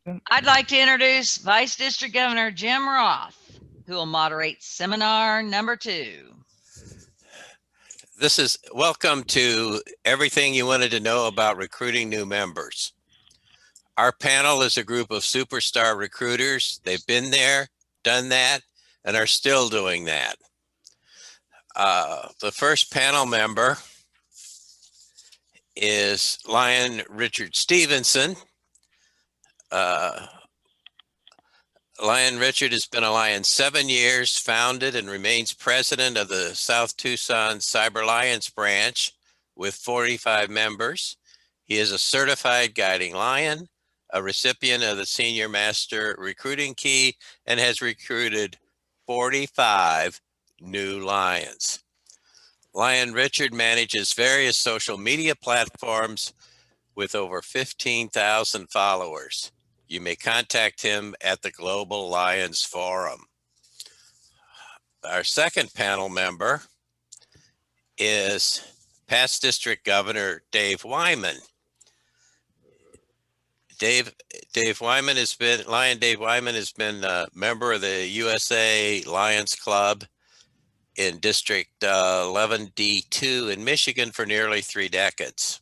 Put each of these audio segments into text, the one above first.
I'd like to introduce Vice District Governor Jim Roth, who will moderate seminar number 2. This is welcome to everything you wanted to know about recruiting new members. Our panel is a group of superstar recruiters. They've been there, done that, and are still doing that. The first panel member is Lion Richard Stevenson. Lion Richard has been a Lion 7 years, founded and remains president of the South Tucson Cyber Lions branch with 45 members. He is a certified guiding Lion, a recipient of the Senior Master Recruiting Key, and has recruited 45 new Lions. Lion Richard manages various social media platforms with over 15,000 followers. You may contact him at the Global Lions Forum. Our second panel member is past District Governor Dave Wineman. Dave Wineman has been a member of the USA Lions Club in District 11D2 in Michigan for nearly 3 decades.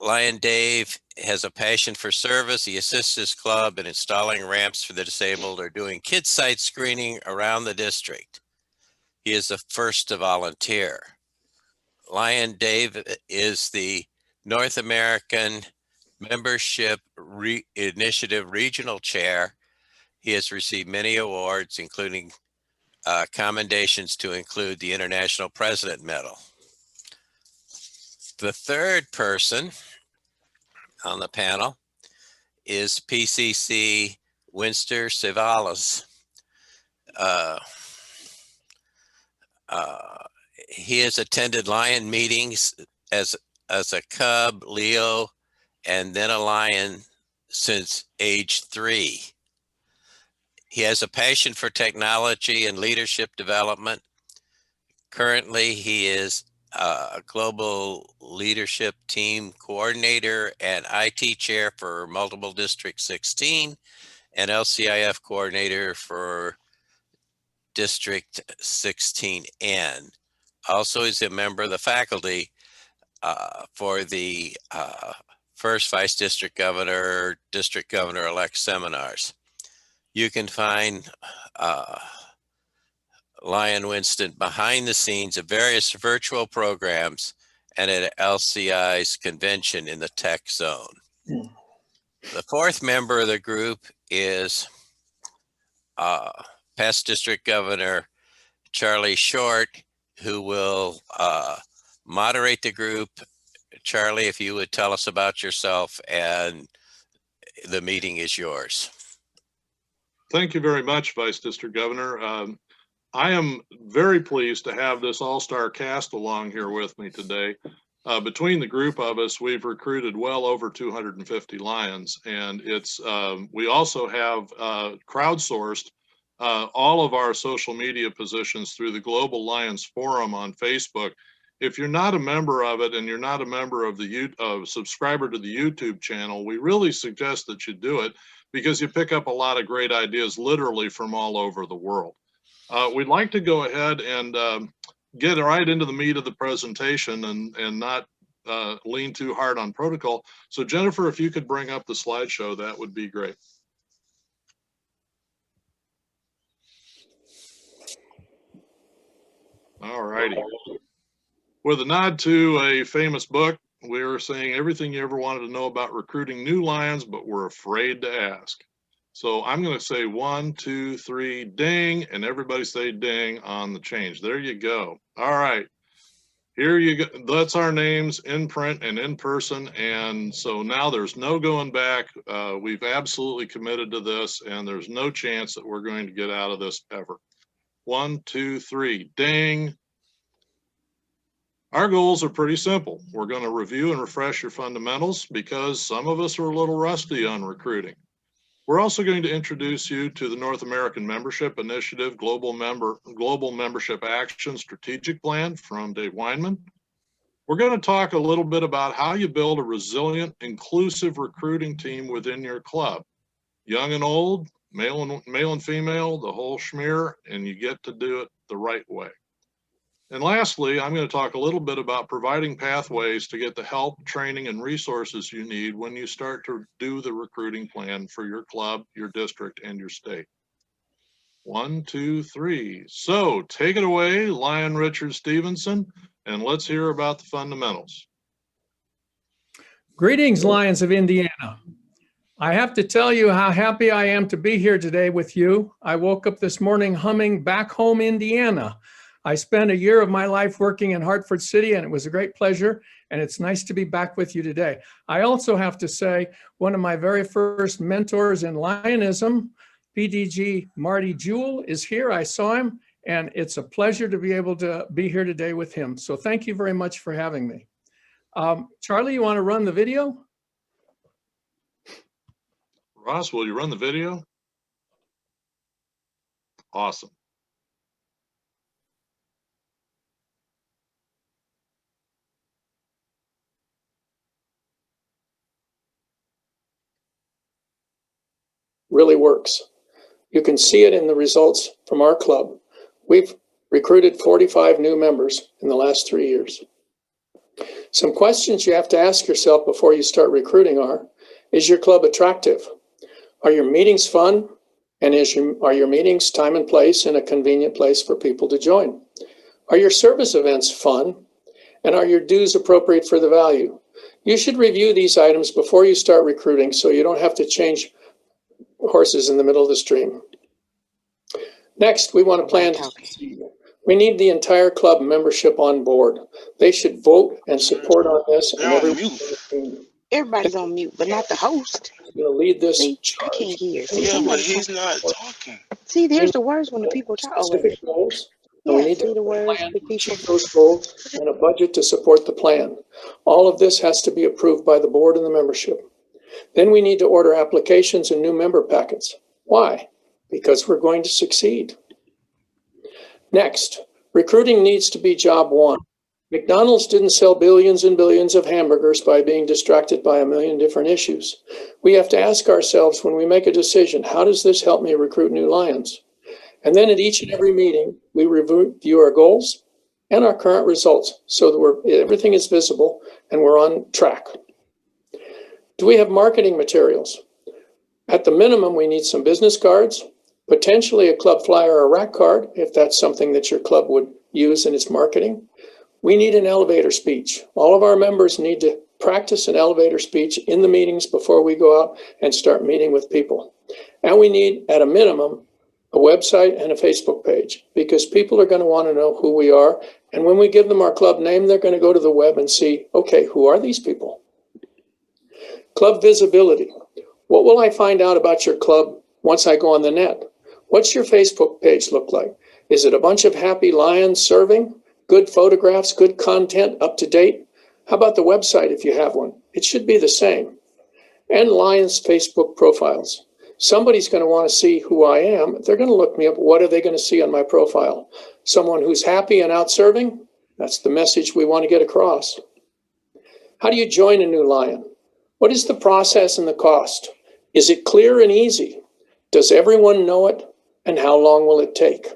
Lion Dave has a passion for service. He assists his club in installing ramps for the disabled or doing kids site screening around the district. He is the first to volunteer. Lion Dave is the North American Membership Initiative Regional Chair. He has received many awards, including commendations to include the International President Medal. The third person on the panel is PCC Winster Ceballos. He has attended Lion meetings as a cub, Leo, and then a Lion since age 3. He has a passion for technology and leadership development. Currently, he is a global leadership team coordinator and IT chair for Multiple District 16 and LCIF coordinator for District 16N. Also, he's a member of the faculty for the first Vice District Governor-elect seminars. You can find Lion Winston behind the scenes of various virtual programs and at LCI's convention in the tech zone. The fourth member of the group is past District Governor Charlie Short, who will moderate the group. Charlie, if you would tell us about yourself, and the meeting is yours. Thank you very much, Vice District Governor. I am very pleased to have this all-star cast along here with me today. Between the group of us, we've recruited well over 250 Lions, and we also have crowdsourced all of our social media positions through the Global Lions Forum on Facebook. If you're not a member of it and you're not a member of the subscriber to the YouTube channel, we really suggest that you do it, because you pick up a lot of great ideas literally from all over the world. We'd like to go ahead and get right into the meat of the presentation and not lean too hard on protocol. So Jennifer, if you could bring up the slideshow, that would be great. All righty. With a nod to a famous book, we're saying everything you ever wanted to know about recruiting new Lions, but we're afraid to ask. So I'm going to say 1, 2, 3, ding, and everybody say ding on the change. There you go. All right. Here you go. That's our names in print and in person. And so now there's no going back. We've absolutely committed to this, and there's no chance that we're going to get out of this ever. 1, 2, 3, ding. Our goals are pretty simple. We're going to review and refresh your fundamentals because some of us are a little rusty on recruiting. We're also going to introduce you to the North American Membership Initiative Global Membership Action Strategic Plan from Dave Wineman. We're going to talk a little bit about how you build a resilient, inclusive recruiting team within your club. Young and old, male and female, the whole schmear, and you get to do it the right way. And lastly, I'm going to talk a little bit about providing pathways to get the help, training, and resources you need when you start to do the recruiting plan for your club, your district, and your state. 1, 2, 3. So take it away, Lion Richard Stevenson, and let's hear about the fundamentals. Greetings, Lions of Indiana. I have to tell you how happy I am to be here today with you. I woke up this morning humming Back Home, Indiana. I spent a year of my life working in Hartford City, and it was a great pleasure, and it's nice to be back with you today. I also have to say, one of my very first mentors in Lionism, PDG Marty Jewell, is here. I saw him, and it's a pleasure to be able to be here today with him. So thank you very much for having me. Charlie, you want to run the video? Ross, will you run the video? Awesome. Really works. You can see it in the results from our club. We've recruited 45 new members in the last 3 years. Some questions you have to ask yourself before you start recruiting are, is your club attractive? Are your meetings fun? And are your meetings time and place in a convenient place for people to join? Are your service events fun? And are your dues appropriate for the value? You should review these items before you start recruiting so you don't have to change horses in the middle of the stream. Next, we want to plan. We need the entire club membership on board. They should vote and support on this. And everybody's on mute, but not the host. Going to lead this. See, I can't hear. See, Yeah, but he's not talking. See, there's the words when the people talk. Specific goals. Yeah, we need see to the words plan the to people. achieve those goals and a budget to support the plan. All of this has to be approved by the board and the membership. Then we need to order applications and new member packets. Why? Because we're going to succeed. Next, recruiting needs to be job one. McDonald's didn't sell billions and billions of hamburgers by being distracted by a million different issues. We have to ask ourselves when we make a decision, how does this help me recruit new Lions? And then at each and every meeting, we review our goals and our current results so that everything is visible and we're on track. Do we have marketing materials? At the minimum, we need some business cards, potentially a club flyer or a rack card, if that's something that your club would use in its marketing. We need an elevator speech. All of our members need to practice an elevator speech in the meetings before we go out and start meeting with people. And we need, at a minimum, a website and a Facebook page, because people are going to want to know who we are. And when we give them our club name, they're going to go to the web and see, okay, who are these people? Club visibility. What will I find out about your club once I go on the net? What's your Facebook page look like? Is it a bunch of happy Lions serving? Good photographs, good content, up to date? How about the website if you have one? It should be the same. And Lions Facebook profiles. Somebody's going to want to see who I am. They're going to look me up. What are they going to see on my profile? Someone who's happy and out serving? That's the message we want to get across. How do you join a new Lion? What is the process and the cost? Is it clear and easy? Does everyone know it? And how long will it take?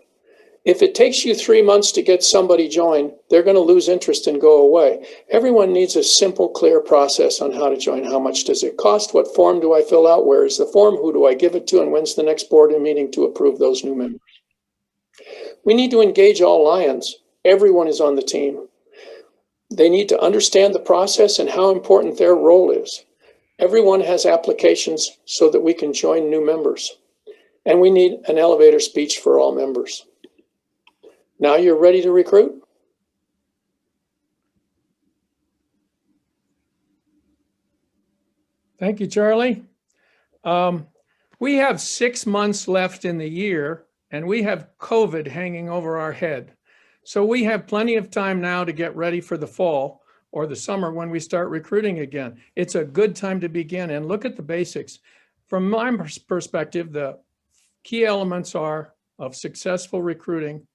If it takes you 3 months to get somebody joined, they're going to lose interest and go away. Everyone needs a simple, clear process on how to join. How much does it cost? What form do I fill out? Where is the form? Who do I give it to? And when's the next board meeting to approve those new members? We need to engage all Lions. Everyone is on the team. They need to understand the process and how important their role is. Everyone has applications so that we can join new members. And we need an elevator speech for all members. Now you're ready to recruit? Thank you, Charlie. We have 6 months left in the year, and we have COVID hanging over our head. So we have plenty of time now to get ready for the fall or the summer when we start recruiting again. It's a good time to begin and look at the basics. From my perspective, the key elements are of successful recruiting.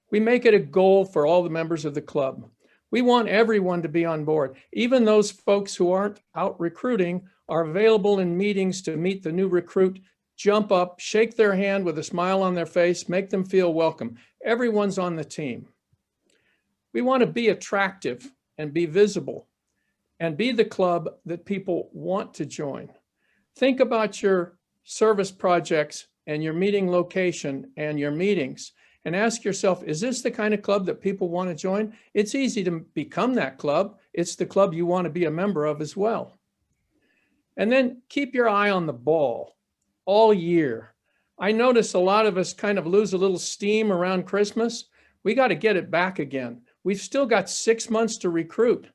We make it a goal for all the members of the club. We want everyone to be on board. Even those folks who aren't out recruiting are available in meetings to meet the new recruit, jump up, shake their hand with a smile on their face, make them feel welcome. Everyone's on the team. We want to be attractive and be visible and be the club that people want to join. Think about your service projects and your meeting location and your meetings and ask yourself, is this the kind of club that people want to join? It's easy to become that club. It's the club you want to be a member of as well. And then keep your eye on the ball all year. I notice a lot of us kind of lose a little steam around Christmas. We got to get it back again. We've still got 6 months to recruit,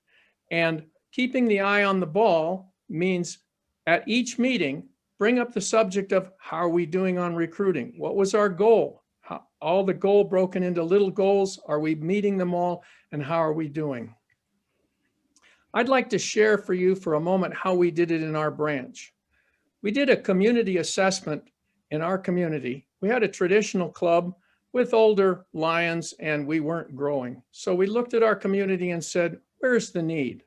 and keeping the eye on the ball means at each meeting, bring up the subject of how are we doing on recruiting? What was our goal? All the goal broken into little goals. Are we meeting them all? And how are we doing? I'd like to share for you for a moment how we did it in our branch. We did a community assessment in our community. We had a traditional club with older Lions and we weren't growing. So we looked at our community and said, where's the need?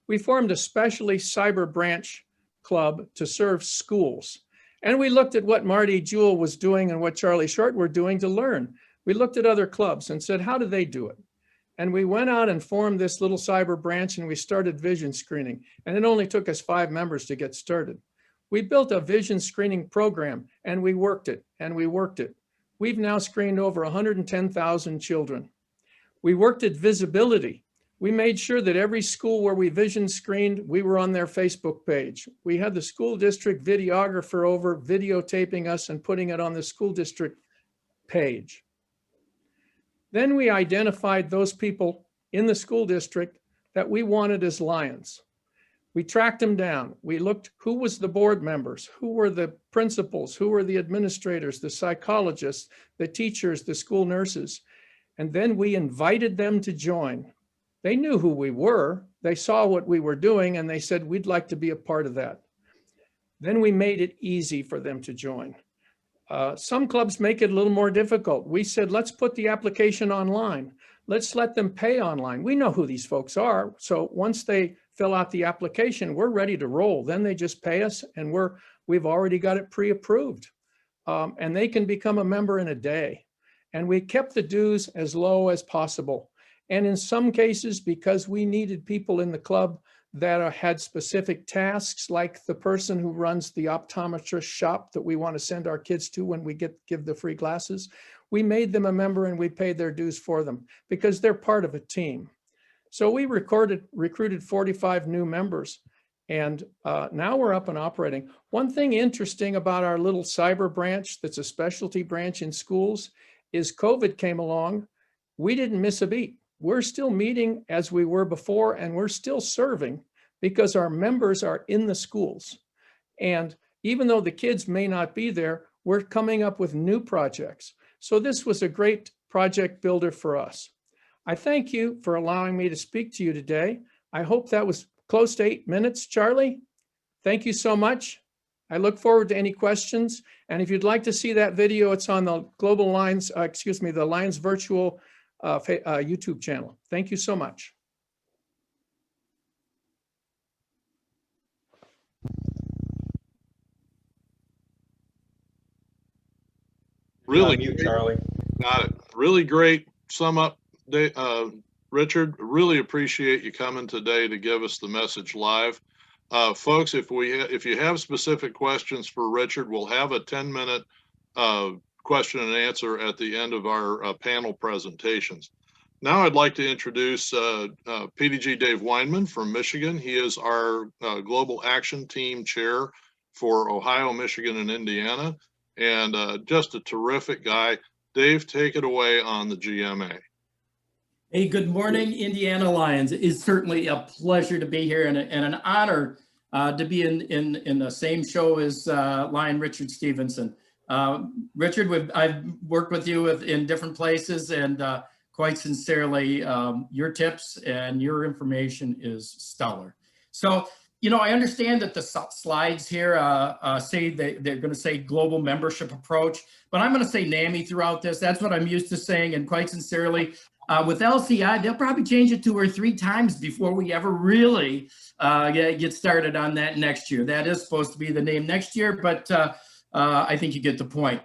We formed a specially cyber branch club to serve schools. And we looked at what Marty Jewell was doing and what Charlie Short were doing to learn. We looked at other clubs and said, how do they do it? And we went out and formed this little cyber branch and we started vision screening. And it only took us 5 members to get started. We built a vision screening program and we worked it and we worked it. We've now screened over 110,000 children. We worked at visibility. We made sure that every school where we vision screened, we were on their Facebook page. We had the school district videographer over videotaping us and putting it on the school district page. Then we identified those people in the school district that we wanted as Lions. We tracked them down. We looked who was the board members, who were the principals, who were the administrators, the psychologists, the teachers, the school nurses. And then we invited them to join. They knew who we were. They saw what we were doing and they said, we'd like to be a part of that. Then we made it easy for them to join. Some clubs make it a little more difficult. We said, let's put the application online. Let's let them pay online. We know who these folks are. So once they fill out the application, we're ready to roll. Then they just pay us and we've already got it pre-approved. And they can become a member in a day. And we kept the dues as low as possible. And in some cases, because we needed people in the club that had specific tasks, like the person who runs the optometrist shop that we want to send our kids to when we give the free glasses, we made them a member and we paid their dues for them because they're part of a team. So we recruited 45 new members and now we're up and operating. One thing interesting about our little cyber branch that's a specialty branch in schools is COVID came along. We didn't miss a beat. We're still meeting as we were before, and we're still serving because our members are in the schools. And even though the kids may not be there, we're coming up with new projects. So this was a great project builder for us. I thank you for allowing me to speak to you today. I hope that was close to 8 minutes, Charlie. Thank you so much. I look forward to any questions. And if you'd like to see that video, it's on the Global Lions, the Lions Virtual YouTube channel. Thank you so much. Really, you, Charlie. got it. Really great sum up, Richard. Really appreciate you coming today to give us the message live. Folks, if you have specific questions for Richard, we'll have a 10-minute question and answer at the end of our panel presentations. Now I'd like to introduce PDG Dave Wineman from Michigan. He is our Global Action Team Chair for Ohio, Michigan, and Indiana, and just a terrific guy. Dave, take it away on the GMA. Hey, good morning, Indiana Lions. It is certainly a pleasure to be here and an honor to be in the same show as Lion Richard Stevenson. Richard, I've worked with you in different places, and quite sincerely, your tips and your information is stellar. So, you know, I understand that the slides here say they're going to say global membership approach, but I'm going to say NAMI throughout this. That's what I'm used to saying, and quite sincerely, With LCI, they'll probably change it 2 or 3 times before we ever really get started on that next year. That is supposed to be the name next year, but I think you get the point.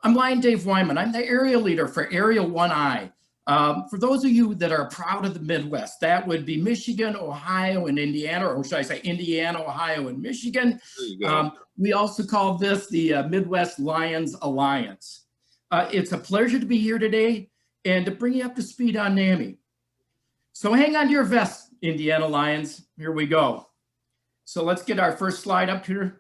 I'm Lion Dave Wineman. I'm the area leader for Area 1I. For those of you that are proud of the Midwest, that would be Michigan, Ohio, and Indiana, or should I say Indiana, Ohio, and Michigan. We also call this the Midwest Lions Alliance. It's a pleasure to be here today and to bring you up to speed on NAMI. So hang on to your vest, Indiana Lions. Here we go. So let's get our first slide up here.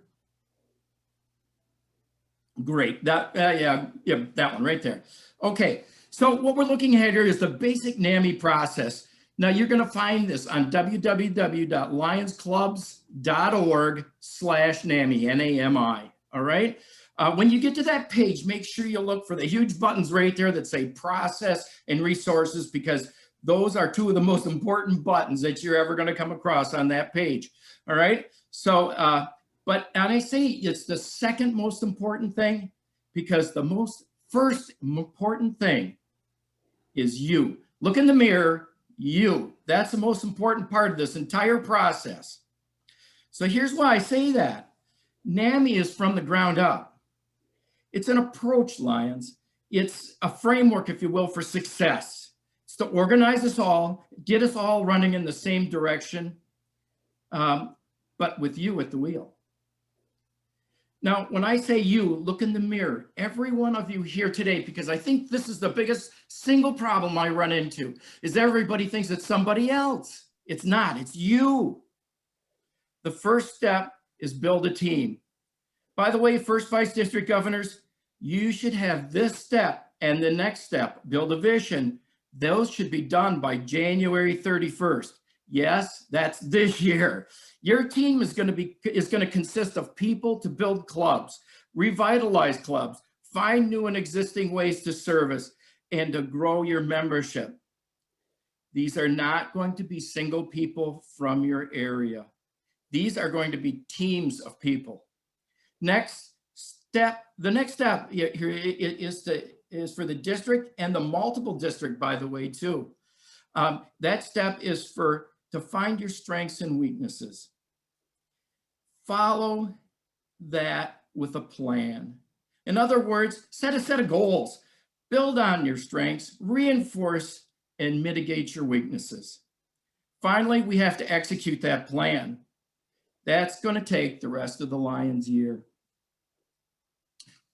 Great. That that one right there. Okay. So what we're looking at here is the basic NAMI process. Now you're going to find this on www.lionsclubs.org/NAMI, N-A-M-I. All right. When you get to that page, make sure you look for the huge buttons right there that say process and resources, because those are 2 of the most important buttons that you're ever going to come across on that page. All right. So, and I say it's the second most important thing, because the first important thing is you. Look in the mirror, you. That's the most important part of this entire process. So here's why I say that. NAMI is from the ground up. It's an approach, Lions. It's a framework, if you will, for success. It's to organize us all, get us all running in the same direction, but with you at the wheel. Now, when I say you, look in the mirror, every one of you here today, because I think this is the biggest single problem I run into, is everybody thinks it's somebody else. It's not, it's you. The first step is build a team. By the way, first Vice District Governors, you should have this step and the next step, build a vision. Those should be done by January 31st. Yes, that's this year. Your team is going to consist of people to build clubs, revitalize clubs, find new and existing ways to service, and to grow your membership. These are not going to be single people from your area. These are going to be teams of people. The next step here is for the district and the multiple district, by the way, too. That step is to find your strengths and weaknesses. Follow that with a plan. In other words, set a set of goals. Build on your strengths, reinforce and mitigate your weaknesses. Finally, we have to execute that plan. That's going to take the rest of the Lions year.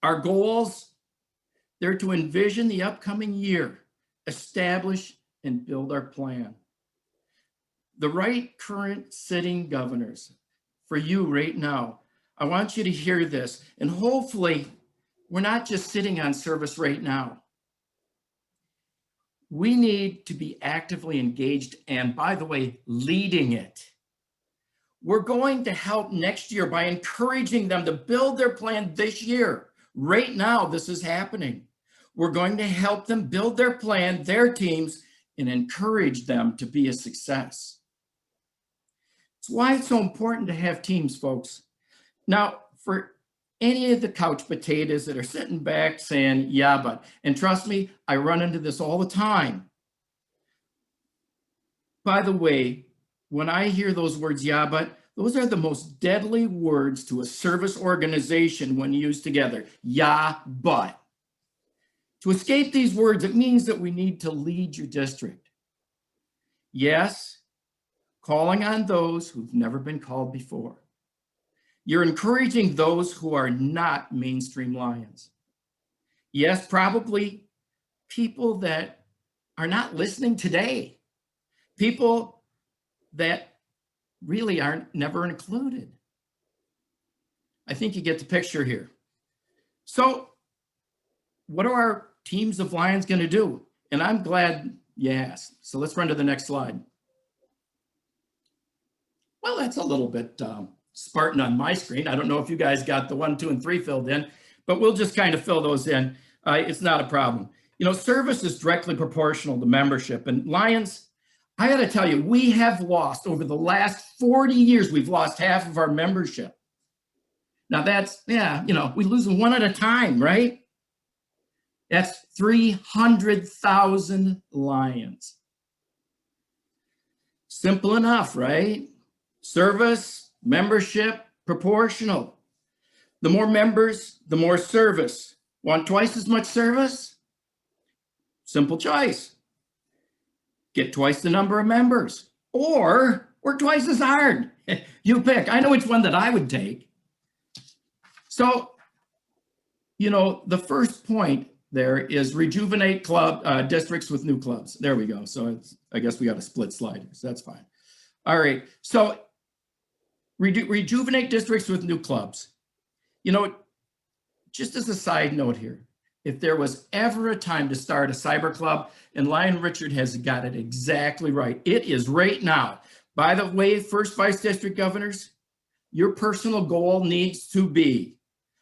Our goals, they're to envision the upcoming year, establish and build our plan. The right current sitting governors, for you right now, I want you to hear this, and hopefully we're not just sitting on service right now. We need to be actively engaged and, by the way, leading it. We're going to help next year by encouraging them to build their plan this year. Right now, this is happening. We're going to help them build their plan, their teams, and encourage them to be a success. It's why it's so important to have teams, folks. Now, for any of the couch potatoes that are sitting back saying, yeah, but, and trust me, I run into this all the time. By the way, when I hear those words, yeah, but, those are the most deadly words to a service organization when used together. Yeah, but. To escape these words, it means that we need to lead your district. Yes, calling on those who've never been called before. You're encouraging those who are not mainstream Lions. Yes, probably people that are not listening today. People that really aren't never included. I think you get the picture here. So what are our teams of Lions going to do? And I'm glad you asked. So let's run to the next slide. Well, that's a little bit Spartan on my screen. I don't know if you guys got the 1, 2, and 3 filled in, but we'll just kind of fill those in. It's not a problem. You know, service is directly proportional to membership. And Lions, I got to tell you, we have lost over the last 40 years, we've lost half of our membership. Now that's, yeah, you know, we lose them one at a time, right? That's 300,000 Lions. Simple enough, right? Service, membership, proportional. The more members, the more service. Want twice as much service? Simple choice. Get twice the number of members or work twice as hard. You pick. I know which one that I would take. So, you know, the first point there is rejuvenate club districts with new clubs. There we go. So I guess we got a split slide, so that's fine. All right. So rejuvenate districts with new clubs. You know, just as a side note here, if there was ever a time to start a cyber club, and Lion Richard has got it exactly right, it is right now. By the way, first vice district governors, your personal goal needs to be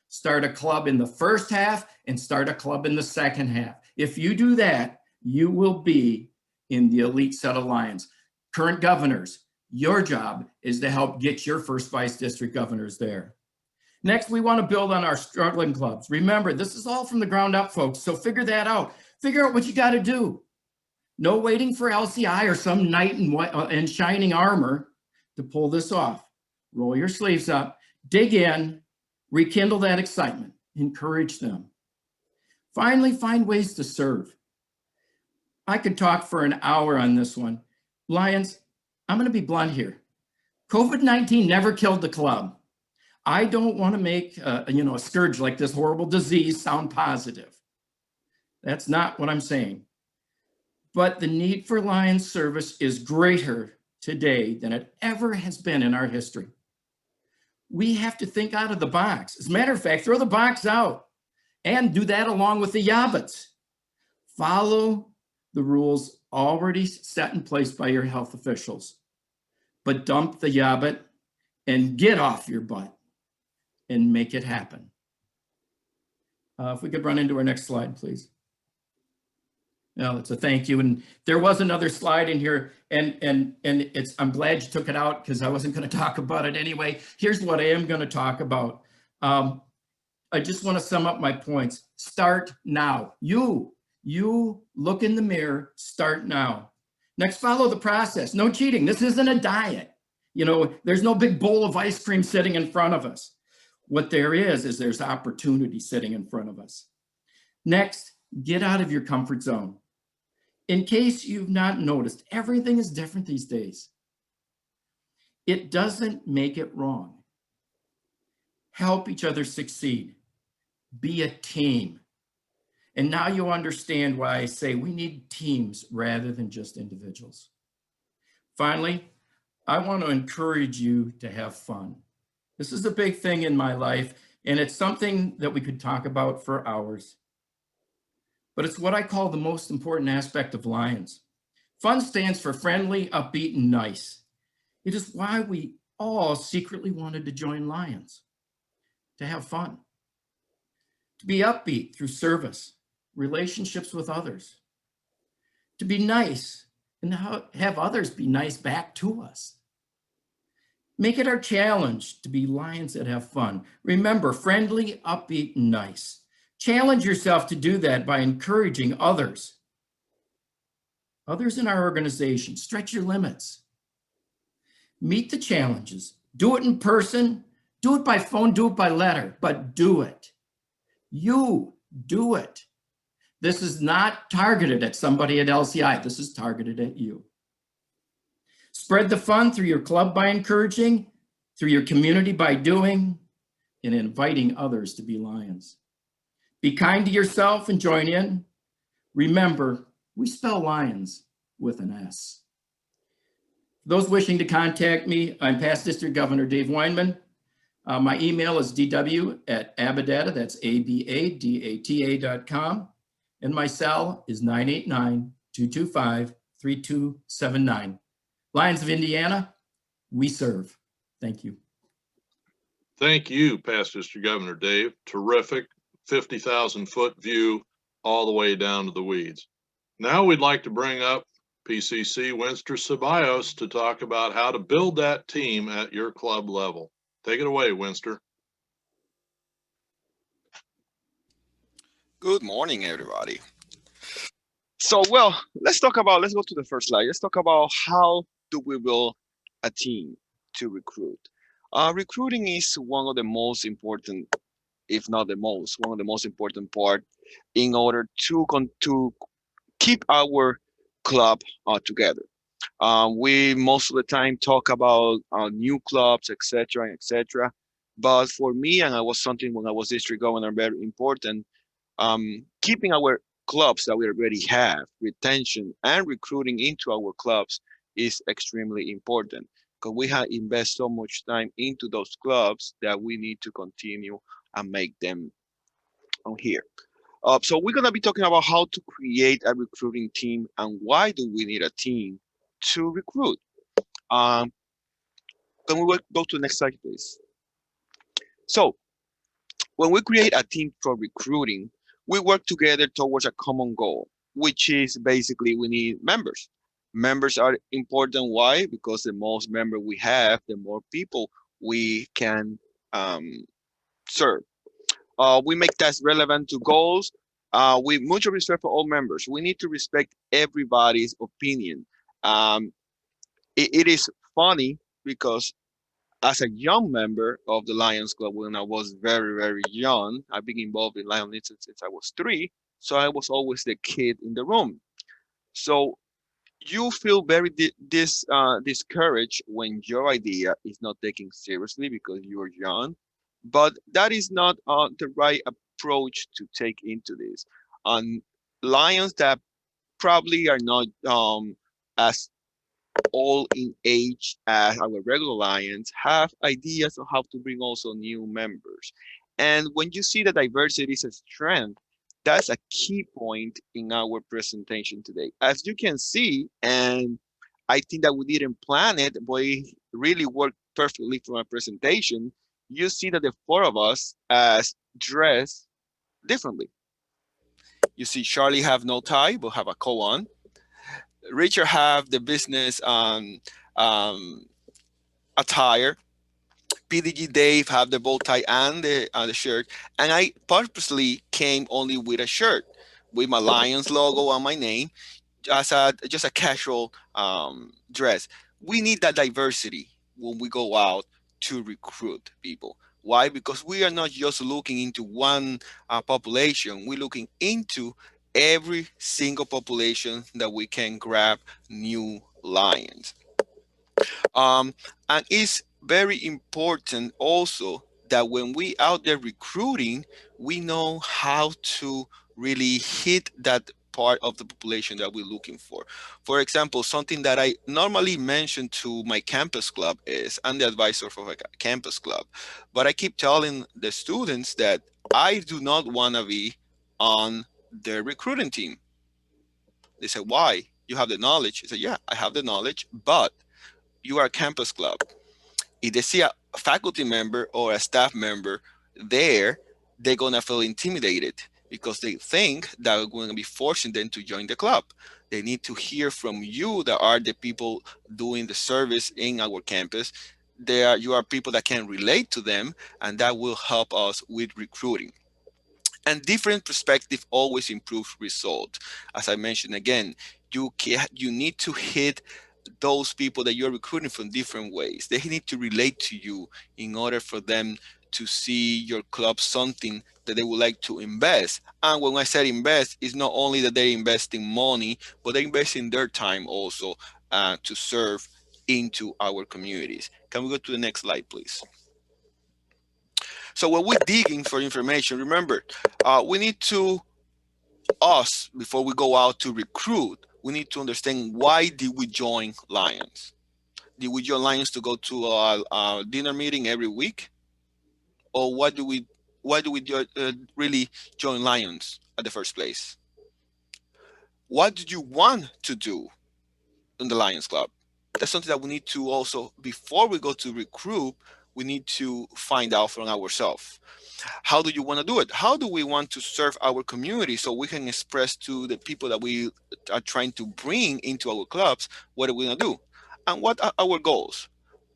start a club in the first half and start a club in the second half. If you do that, you will be in the elite set of Lions. Current governors, your job is to help get your first vice district governors there. Next, we want to build on our struggling clubs. Remember, this is all from the ground up, folks, so figure that out. Figure out what you got to do. No waiting for LCI or some knight in shining armor to pull this off. Roll your sleeves up, dig in, rekindle that excitement, encourage them. Finally, find ways to serve. I could talk for an hour on this one. Lions, I'm going to be blunt here. COVID-19 never killed the club. I don't want to make a scourge like this horrible disease sound positive. That's not what I'm saying. But the need for Lions service is greater today than it ever has been in our history. We have to think out of the box. As a matter of fact, throw the box out and do that along with the Yabbits. Follow the rules already set in place by your health officials, but dump the Yabbit and get off your butt and make it happen. If we could run into our next slide, please. No, it's a thank you. And there was another slide in here, and I'm glad you took it out because I wasn't going to talk about it anyway. Here's what I am going to talk about. I just want to sum up my points. Start now. You look in the mirror, start now. Next, follow the process. No cheating. This isn't a diet. You know, there's no big bowl of ice cream sitting in front of us. What there is there's opportunity sitting in front of us. Next, get out of your comfort zone. In case you've not noticed, everything is different these days. It doesn't make it wrong. Help each other succeed. Be a team. And now you understand why I say we need teams rather than just individuals. Finally, I want to encourage you to have fun. This is a big thing in my life, and it's something that we could talk about for hours. But it's what I call the most important aspect of Lions. Fun stands for friendly, upbeat, and nice. It is why we all secretly wanted to join Lions, to have fun, to be upbeat through service, relationships with others, to be nice and have others be nice back to us. Make it our challenge to be Lions that have fun. Remember, friendly, upbeat, and nice. Challenge yourself to do that by encouraging others. Others in our organization. Stretch your limits. Meet the challenges. Do it in person. Do it by phone. Do it by letter. But do it. You do it. This is not targeted at somebody at LCI. This is targeted at you. Spread the fun through your club by encouraging, through your community by doing, and inviting others to be Lions. Be kind to yourself and join in. Remember, we spell Lions with an S. For those wishing to contact me, I'm past District Governor Dave Wineman. My email is dw@abadata, that's abadata.com. And my cell is 989-225-3279. Lions of Indiana, we serve. Thank you. Thank you, past District Governor Dave. Terrific 50,000-foot view all the way down to the weeds. Now we'd like to bring up PCC Winster Ceballos to talk about how to build that team at your club level. Take it away, Winster. Good morning, everybody. So, well, let's go to the first slide. Let's talk about how do we build a team to recruit. Recruiting is one of the most important, if not the most, one of the most important part in order to keep our club together. We most of the time talk about new clubs, etc., etc. But for me, and it was something when I was district governor very important, keeping our clubs that we already have, retention and recruiting into our clubs is extremely important because we have invest so much time into those clubs that we need to continue and make them on here. So we're gonna be talking about how to create a recruiting team and why do we need a team to recruit. Um, can we go to the next slide, please? So when we create a team for recruiting, we work together towards a common goal, which is basically we need members. Members are important. Why? Because the most member we have, the more people we can serve. We make that relevant to goals. We mutual respect for all members. We need to respect everybody's opinion. Um, it is funny because as a young member of the Lions Club when I was very, very young, I've been involved in Lions since I was 3. So I was always the kid in the room. So you feel very discouraged when your idea is not taken seriously because you're young. But that is not the right approach to take into this. Lions that probably are not as all in age as our regular Lions have ideas on how to bring also new members. And when you see that diversity is a strength, that's a key point in our presentation today. As you can see, and I think that we didn't plan it, but it really worked perfectly from our presentation. You see that the 4 of us as dressed differently. You see Charlie have no tie, but have a coat on. Richard have the business um, attire. PDG Dave have the bow tie and the shirt, and I purposely came only with a shirt with my Lions logo on my name, as just a casual dress. We need that diversity when we go out to recruit people. Why? Because we are not just looking into one population. We're looking into every single population that we can grab new lions. And it's very important also that when we out there recruiting, we know how to really hit that part of the population that we're looking for. For example, something that I normally mention to my campus club is, I'm the advisor for a campus club, but I keep telling the students that I do not want to be on the recruiting team. They say, why? You have the knowledge. I say, yeah, I have the knowledge, but you are a campus club. If they see a faculty member or a staff member there, they're gonna feel intimidated because they think that we're going to be forcing them to join the club. They need to hear from you that are the people doing the service in our campus. You are people that can relate to them, and that will help us with recruiting. And different perspective always improves result. As I mentioned again, you need to hit those people that you're recruiting from different ways. They need to relate to you in order for them to see your club something that they would like to invest. And when I said invest, it's not only that they're investing money, but they're investing their time also to serve into our communities. Can we go to the next slide, please? So when we're digging for information, remember, we need to, before we go out to recruit, we need to understand why did we join Lions? Did we join Lions to go to a dinner meeting every week? Or why do we really join Lions at the first place? What did you want to do in the Lions Club? That's something that we need to also, before we go to recruit, we need to find out from ourselves. How do you want to do it? How do we want to serve our community so we can express to the people that we are trying to bring into our clubs what are we going to do? And what are our goals?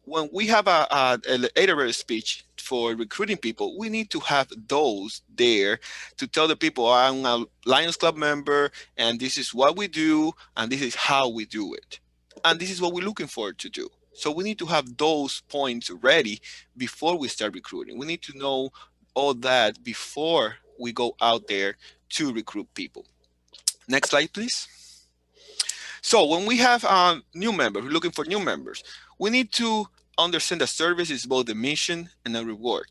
When we have an elevator speech for recruiting people, we need to have those there to tell the people, I'm a Lions Club member, and this is what we do, and this is how we do it. And this is what we're looking forward to do. So we need to have those points ready before we start recruiting. We need to know all that before we go out there to recruit people. Next slide, please. So when we have new members, we're looking for new members, we need to understand that service is both a mission and a reward.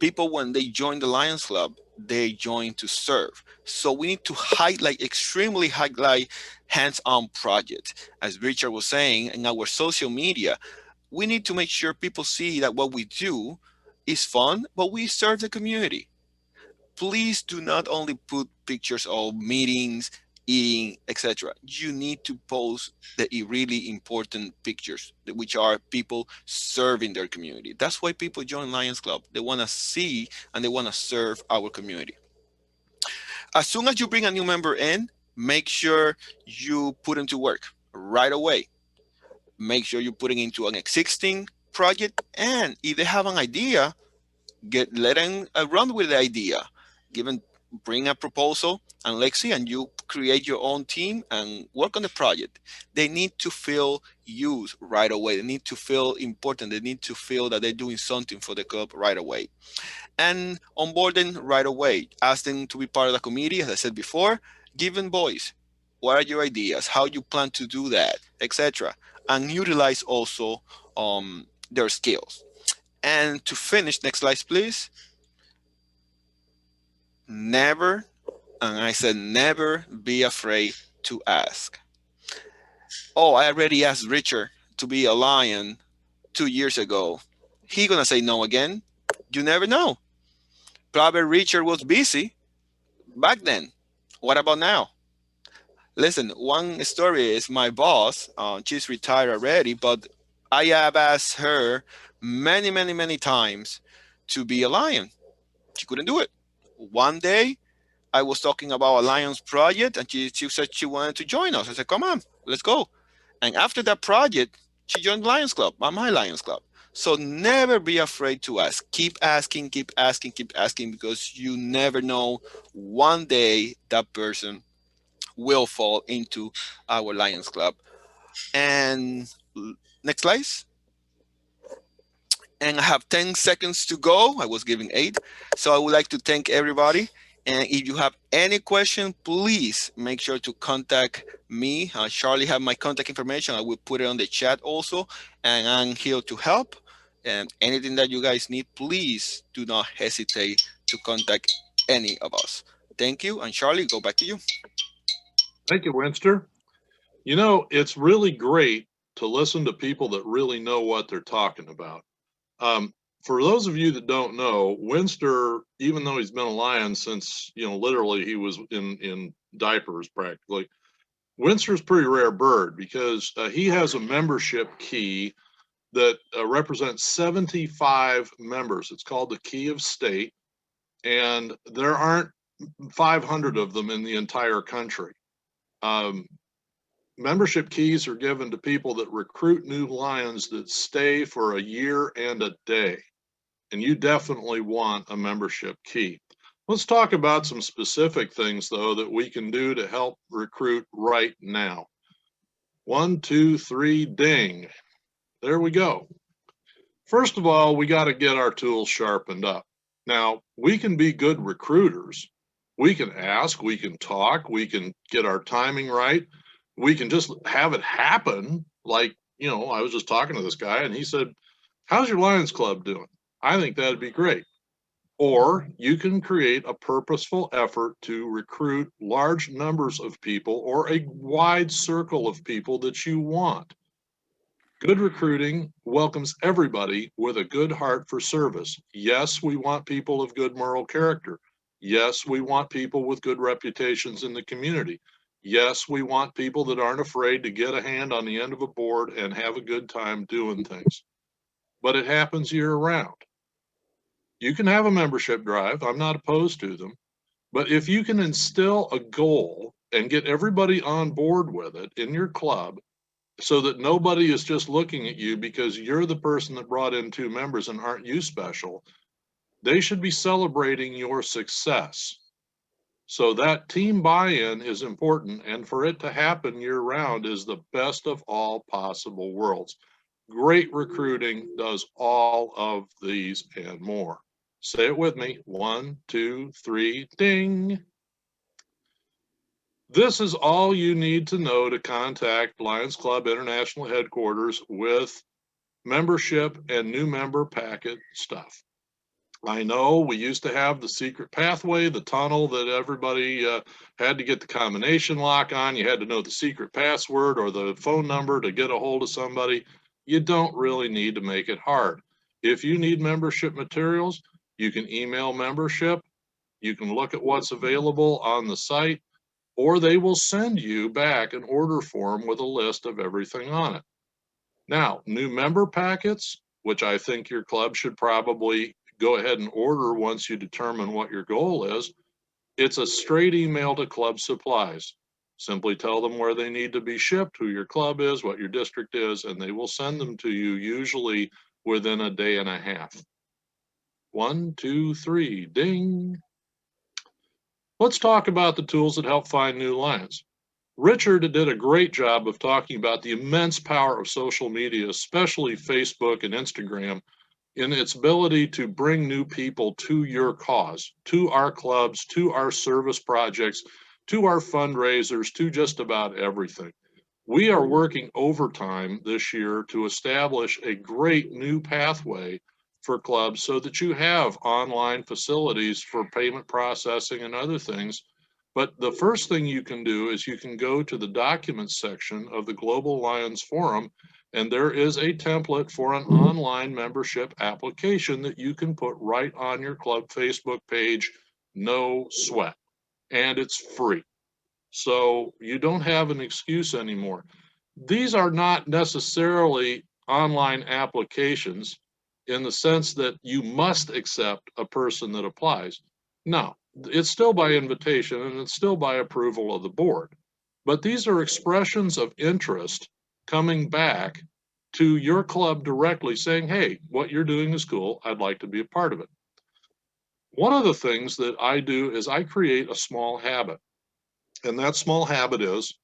People, when they join the Lions Club, they join to serve. So we need to extremely highlight hands-on projects. As Richard was saying, in our social media, we need to make sure people see that what we do is fun, but we serve the community. Please do not only put pictures of meetings, eating, etc. You need to post the really important pictures, which are people serving their community. That's why people join Lions Club. They want to see and they want to serve our community. As soon as you bring a new member in, make sure you put them to work right away. Make sure you put it into an existing project, and if they have an idea, let them run with the idea. Bring a proposal, and let's see, and you create your own team and work on the project. They need to feel used right away. They need to feel important. They need to feel that they're doing something for the club right away. And onboarding right away. Ask them to be part of the committee, as I said before. Give them voice. What are your ideas? How you plan to do that, etc. And utilize also their skills. And to finish, next slide, please. Never, and I said never, be afraid to ask. Oh, I already asked Richard to be a Lion 2 years ago. He gonna say no again? You never know. Probably Richard was busy back then. What about now? Listen, one story is my boss, she's retired already, but I have asked her many times to be a Lion. She couldn't do it. One day, I was talking about a Lions project, and she said she wanted to join us. I said, come on, let's go. And after that project, she joined Lions Club, my Lions Club. So never be afraid to ask. Keep asking, because you never know, one day that person will fall into our Lions Club. And next slide. And I have 10 seconds to go. I was giving 8. So I would like to thank everybody. And if you have any question, please make sure to contact me. Charlie have my contact information. I will put it on the chat also. And I'm here to help. And anything that you guys need, please do not hesitate to contact any of us. Thank you. And Charlie, go back to you. Thank you, Winster. You know, it's really great to listen to people that really know what they're talking about. For those of you that don't know, Winster, even though he's been a Lion since, literally he was in diapers practically, Winster's a pretty rare bird because he has a membership key that represents 75 members. It's called the Key of State, and there aren't 500 of them in the entire country. Membership keys are given to people that recruit new Lions that stay for a year and a day. And you definitely want a membership key. Let's talk about some specific things, though, that we can do to help recruit right now. 1, 2, 3, ding. There we go. First of all, we got to get our tools sharpened up. Now, we can be good recruiters. We can ask, we can talk, we can get our timing right. We can just have it happen. Like, I was just talking to this guy and he said, how's your Lions Club doing? I think that'd be great. Or you can create a purposeful effort to recruit large numbers of people or a wide circle of people that you want. Good recruiting welcomes everybody with a good heart for service. Yes, we want people of good moral character. Yes, we want people with good reputations in the community. Yes, we want people that aren't afraid to get a hand on the end of a board and have a good time doing things. But it happens year round. You can have a membership drive. I'm not opposed to them. But if you can instill a goal and get everybody on board with it in your club, so that nobody is just looking at you because you're the person that brought in 2 members and aren't you special. They should be celebrating your success. So that team buy-in is important, and for it to happen year-round is the best of all possible worlds. Great recruiting does all of these and more. Say it with me. 1, 2, 3, ding. This is all you need to know to contact Lions Club International Headquarters with membership and new member packet stuff. I know we used to have the secret pathway, the tunnel that everybody had to get the combination lock on. You had to know the secret password or the phone number to get a hold of somebody. You don't really need to make it hard. If you need membership materials, you can email membership. You can look at what's available on the site, or they will send you back an order form with a list of everything on it. Now, new member packets, which I think your club should probably go ahead and order once you determine what your goal is. It's a straight email to club supplies. Simply tell them where they need to be shipped, who your club is, what your district is, and they will send them to you usually within a day and a half. 1, 2, 3, ding. Let's talk about the tools that help find new Lions. Richard did a great job of talking about the immense power of social media, especially Facebook and Instagram, in its ability to bring new people to your cause, to our clubs, to our service projects, to our fundraisers, to just about everything. We are working overtime this year to establish a great new pathway for clubs so that you have online facilities for payment processing and other things. But the first thing you can do is you can go to the documents section of the Global Lions Forum, and there is a template for an online membership application that you can put right on your club Facebook page, no sweat, and it's free. So you don't have an excuse anymore. These are not necessarily online applications in the sense that you must accept a person that applies. No, it's still by invitation and it's still by approval of the board. But these are expressions of interest coming back to your club directly saying, hey, what you're doing is cool. I'd like to be a part of it. One of the things that I do is I create a small habit. And that small habit is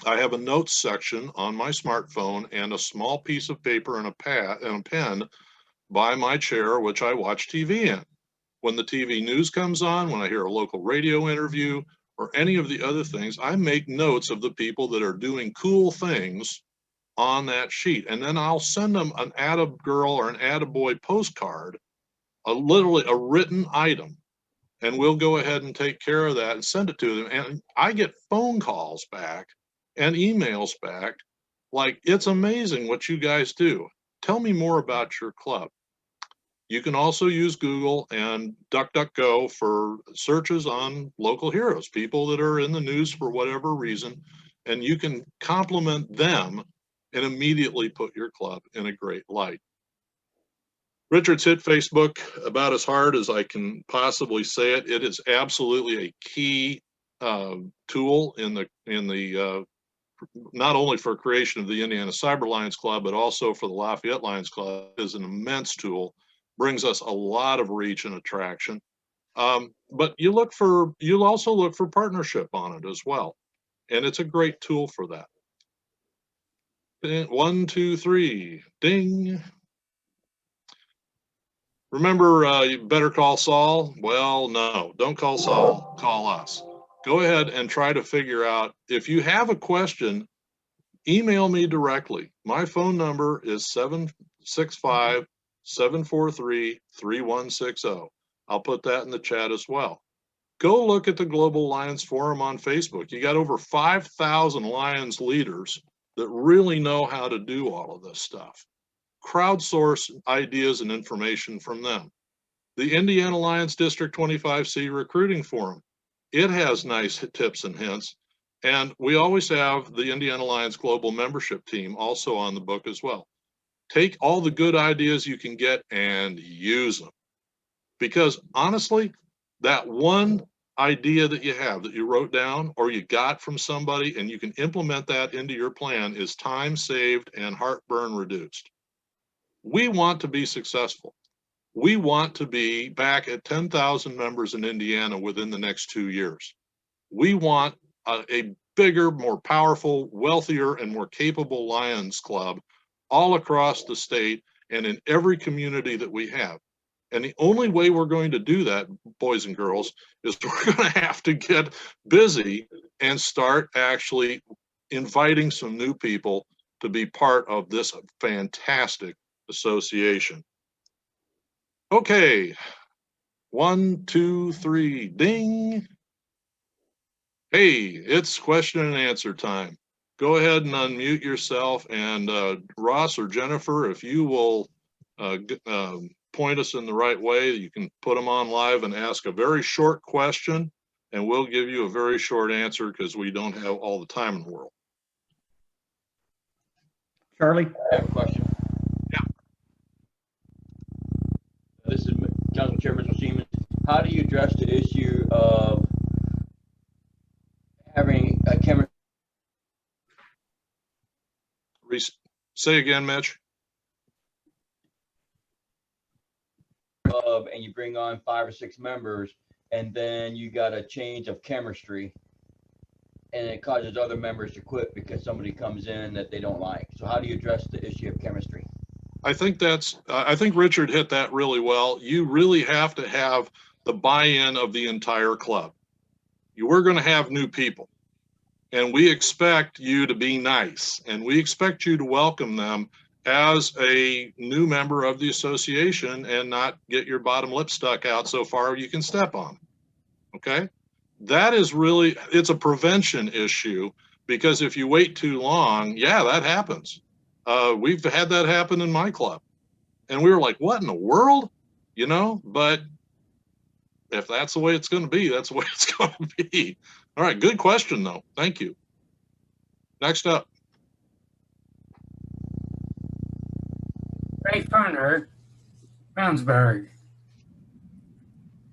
I have a notes section on my smartphone and a small piece of paper and a pen by my chair, which I watch TV in. When the TV news comes on, when I hear a local radio interview, or any of the other things, I make notes of the people that are doing cool things on that sheet. And then I'll send them an atta-girl or an atta-boy postcard, literally a written item. And we'll go ahead and take care of that and send it to them. And I get phone calls back and emails back like, it's amazing what you guys do. Tell me more about your club. You can also use Google and DuckDuckGo for searches on local heroes, people that are in the news for whatever reason, and you can compliment them and immediately put your club in a great light. Richard's hit Facebook about as hard as I can possibly say it. It is absolutely a key tool in the not only for creation of the Indiana Cyber Lions Club, but also for the Lafayette Lions Club. It is an immense tool. Brings us a lot of reach and attraction. But you'll also look for partnership on it as well. And it's a great tool for that. 1, 2, 3, ding. Remember, you better call Saul? Well, no, don't call Saul, call us. Go ahead and try to figure out, if you have a question, email me directly. My phone number is 765-743-3160. I'll put that in the chat as well. Go look at the Global Lions Forum on Facebook. You got over 5,000 Lions leaders that really know how to do all of this stuff. Crowdsource ideas and information from them. The Indiana Lions District 25C Recruiting Forum. It has nice tips and hints. And we always have the Indiana Lions Global Membership Team also on the book as well. Take all the good ideas you can get and use them. Because honestly, that one idea that you have, that you wrote down or you got from somebody, and you can implement that into your plan, is time saved and heartburn reduced. We want to be successful. We want to be back at 10,000 members in Indiana within the next 2 years. We want a bigger, more powerful, wealthier, and more capable Lions Club all across the state and in every community that we have. And the only way we're going to do that, boys and girls, is we're going to have to get busy and start actually inviting some new people to be part of this fantastic association. Okay, 1, 2, 3, ding. Hey, it's question and answer time. Go ahead and unmute yourself, and Ross or Jennifer, if you will point us in the right way, you can put them on live and ask a very short question, and we'll give you a very short answer because we don't have all the time in the world. Charlie? I have a question. Yeah. This is Council Chairman Seaman. How do you address the issue of having a chemistry Say again, Mitch. of, and you bring on 5 or 6 members, and then you got a change of chemistry, and it causes other members to quit because somebody comes in that they don't like. So how do you address the issue of chemistry? I think Richard hit that really well. You really have to have the buy-in of the entire club. We're going to have new people, and we expect you to be nice, and we expect you to welcome them as a new member of the association and not get your bottom lip stuck out so far you can step on. Okay? That is really, it's a prevention issue, because if you wait too long, yeah, that happens. We've had that happen in my club, and we were like, what in the world? You know, but if that's the way it's going to be, that's the way it's going to be. All right. Good question though. Thank you. Next up. Ray Ferner, Brownsburg.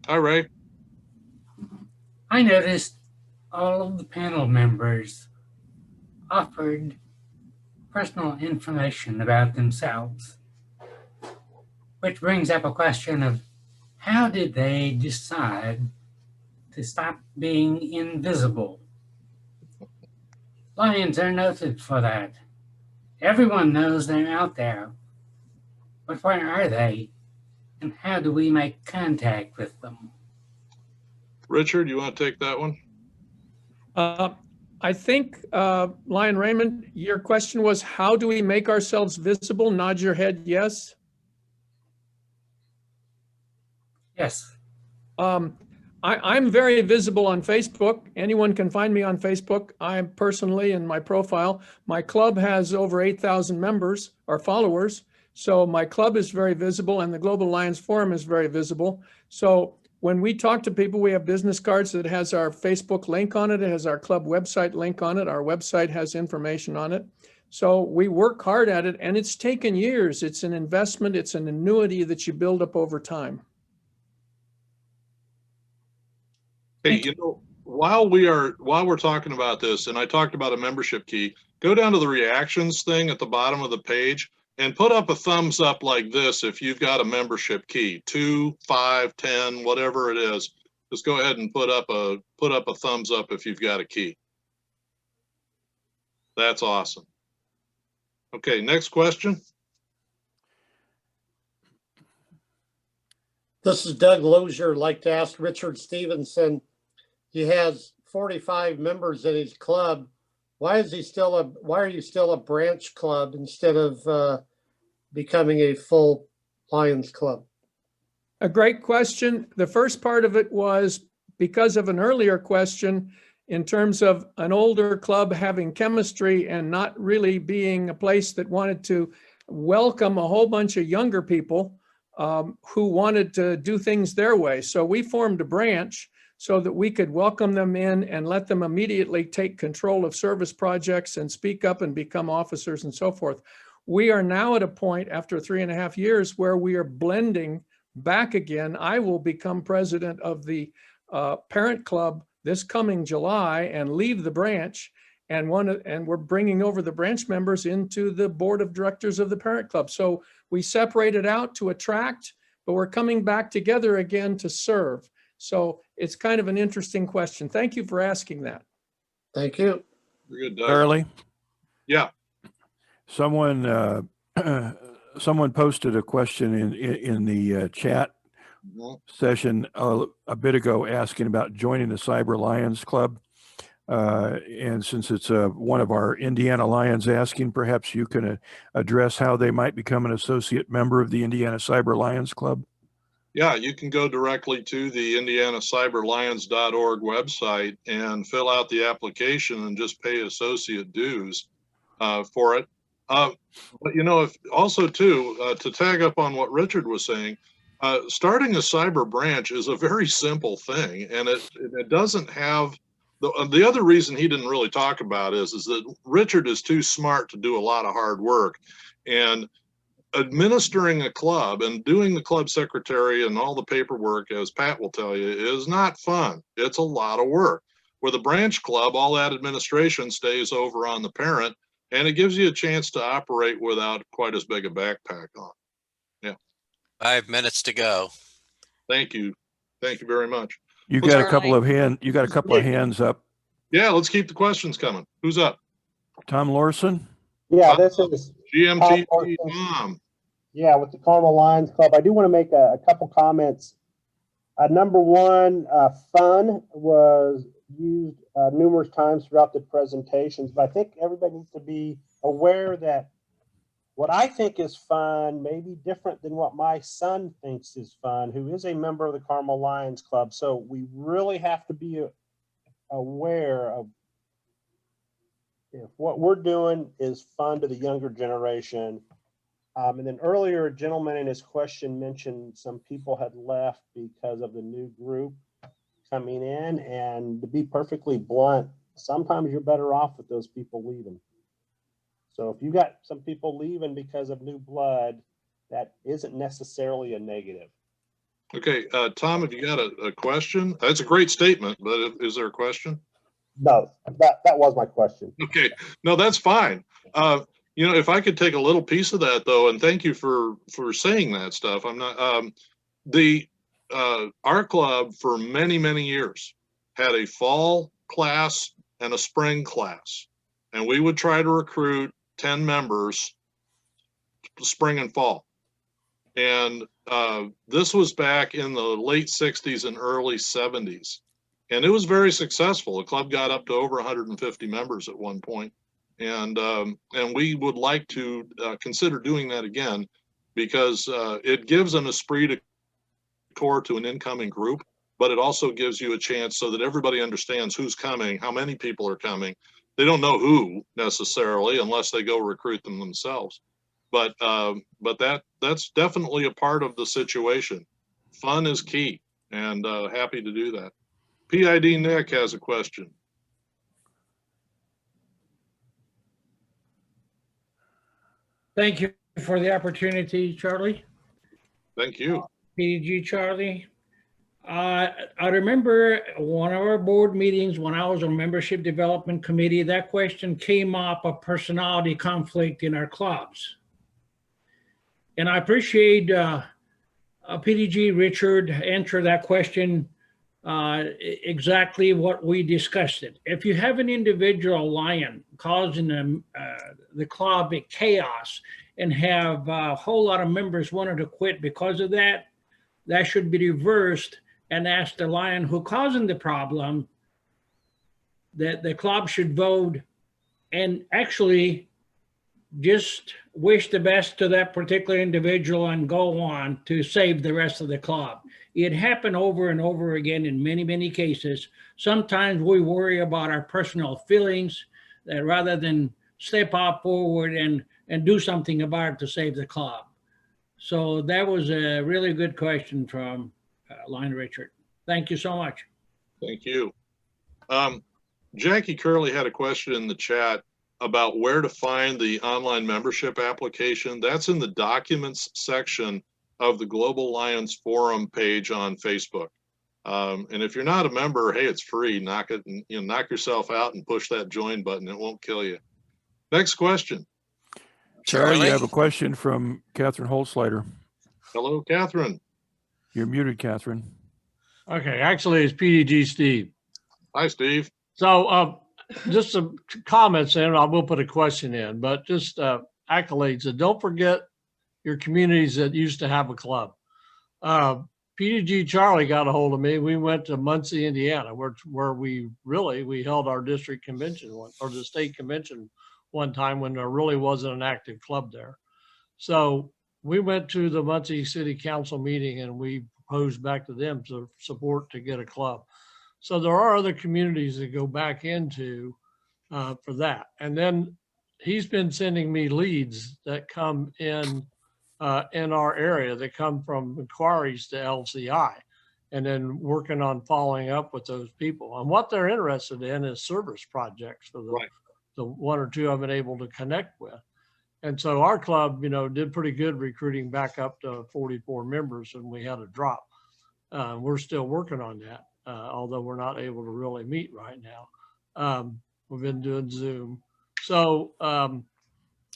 Hi, Ray. I noticed all of the panel members offered personal information about themselves, which brings up a question of how did they decide to stop being invisible? Lions are noted for that. Everyone knows they're out there. But where are they? And how do we make contact with them? Richard, you want to take that one? I think, Lion Raymond, your question was, how do we make ourselves visible? Nod your head, yes. Yes. I'm very visible on Facebook. Anyone can find me on Facebook. I'm personally in my profile. My club has over 8,000 members or followers. So my club is very visible, and the Global Lions Forum is very visible. So when we talk to people, we have business cards that has our Facebook link on it. It has our club website link on it. Our website has information on it. So we work hard at it, and it's taken years. It's an investment. It's an annuity that you build up over time. Hey, you know, while we're talking about this, and I talked about a membership key, go down to the reactions thing at the bottom of the page and put up a thumbs up like this if you've got a membership key, 2, 5, 10, whatever it is. Just go ahead and put up a thumbs up if you've got a key. That's awesome. Okay, next question. This is Doug Lozier. I'd like to ask Richard Stevenson. He has 45 members in his club. Why are you still a branch club instead of becoming a full Lions club? A great question. The first part of it was because of an earlier question in terms of an older club having chemistry and not really being a place that wanted to welcome a whole bunch of younger people who wanted to do things their way. So we formed a branch so that we could welcome them in and let them immediately take control of service projects and speak up and become officers and so forth. We are now at a point after 3.5 years where we are blending back again. I will become president of the parent club this coming July and leave the branch. And we're bringing over the branch members into the board of directors of the parent club. So we separated out to attract, but we're coming back together again to serve. So it's kind of an interesting question. Thank you for asking that. Thank you. Very good, Doug. Charlie, Yeah. someone someone posted a question in the chat session a bit ago asking about joining the Cyber Lions Club. And since it's one of our Indiana Lions asking, perhaps you can address how they might become an associate member of the Indiana Cyber Lions Club. Yeah, you can go directly to the indianacyberlions.org website and fill out the application and just pay associate dues for it. But you know, if also too, to tag up on what Richard was saying, starting a cyber branch is a very simple thing, and it doesn't have the other reason he didn't really talk about is that Richard is too smart to do a lot of hard work, and administering a club and doing the club secretary and all the paperwork, as Pat will tell you, is not fun. It's a lot of work. With a branch club, all that administration stays over on the parent, and it gives you a chance to operate without quite as big a backpack on. Yeah. 5 minutes to go. Thank you. Thank you very much. You got a couple of hands up. Yeah, let's keep the questions coming. Who's up? Tom Lorson. Yeah, this is GMT Tom. Yeah, with the Carmel Lions Club. I do want to make a couple comments. Number one, fun was used numerous times throughout the presentations, but I think everybody needs to be aware that what I think is fun may be different than what my son thinks is fun, who is a member of the Carmel Lions Club. So we really have to be aware of if what we're doing is fun to the younger generation. And then earlier, a gentleman in his question mentioned some people had left because of the new group coming in. And to be perfectly blunt, sometimes you're better off with those people leaving. So if you got some people leaving because of new blood, that isn't necessarily a negative. Okay, Tom, have you got a question? That's a great statement, but is there a question? No, that was my question. Okay, no, that's fine. You know, if I could take a little piece of that though, and thank you for saying that stuff. I'm not our club for many years had a fall class and a spring class, and we would try to recruit 10 members spring and fall. And this was back in the late 60s and early 70s. And it was very successful. The club got up to over 150 members at one point. And we would like to consider doing that again, because it gives an esprit de corps to an incoming group, but it also gives you a chance so that everybody understands who's coming, how many people are coming. They don't know who necessarily unless they go recruit them themselves. But that's definitely a part of the situation. Fun is key, and happy to do that. PID Nick has a question. Thank you for the opportunity, Charlie. Thank you. PDG Charlie. I remember one of our board meetings when I was on membership development committee, that question came up, a personality conflict in our clubs. And I appreciate PDG Richard answer that question exactly what we discussed it. If you have an individual lion causing the club chaos and have a whole lot of members wanting to quit because of that, that should be reversed and ask the lion who causing the problem that the club should vote and actually just wish the best to that particular individual and go on to save the rest of the club. It happened over and over again in many cases. Sometimes we worry about our personal feelings that rather than step up forward and do something about it to save the club. So that was a really good question from Lion Richard. Thank you so much. Thank you. Jackie Curley had a question in the chat about where to find the online membership application. That's in the documents section of the Global Lions Forum page on Facebook. And if you're not a member, hey, it's free. Knock it and knock yourself out and push that join button. It won't kill you. Next question. Charlie, you have a question from Catherine Holzleiter. Hello, Catherine. You're muted, Catherine. Okay, actually, it's PDG Steve. Hi, Steve. So just some comments, and I will put a question in, but just accolades. And don't forget your communities that used to have a club. PDG Charlie got a hold of me. We went to Muncie, Indiana, where we held our district convention or the state convention one time when there really wasn't an active club there. So we went to the Muncie City Council meeting and we proposed back to them to support to get a club. So there are other communities that go back into for that. And then he's been sending me leads that come in our area that come from inquiries to LCI, and then working on following up with those people. And what they're interested in is service projects for the one or two I've been able to connect with. And so our club, did pretty good recruiting back up to 44 members, and we had a drop. We're still working on that, although we're not able to really meet right now. We've been doing Zoom. So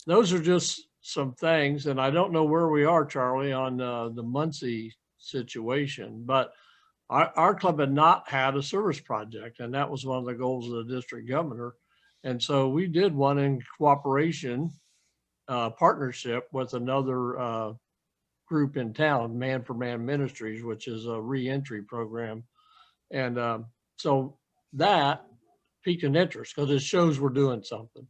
those are just some things, and I don't know where we are, Charlie, on the Muncie situation, but our club had not had a service project, and that was one of the goals of the district governor. And so we did one in cooperation, partnership with another group in town, Man for Man Ministries, which is a reentry program. And so that piqued an interest because it shows we're doing something.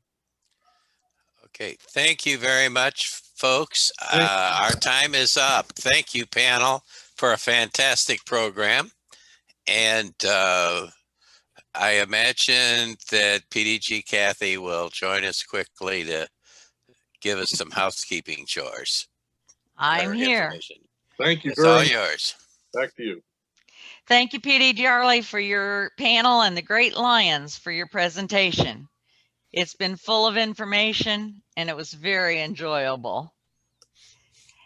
Okay, thank you very much, folks. Our time is up. Thank you, panel, for a fantastic program. And I imagine that PDG Kathy will join us quickly to give us some housekeeping chores. I'm here. Thank you. It's all yours. Back to you. Thank you, PD Charlie, for your panel, and the Great Lions for your presentation. It's been full of information and it was very enjoyable.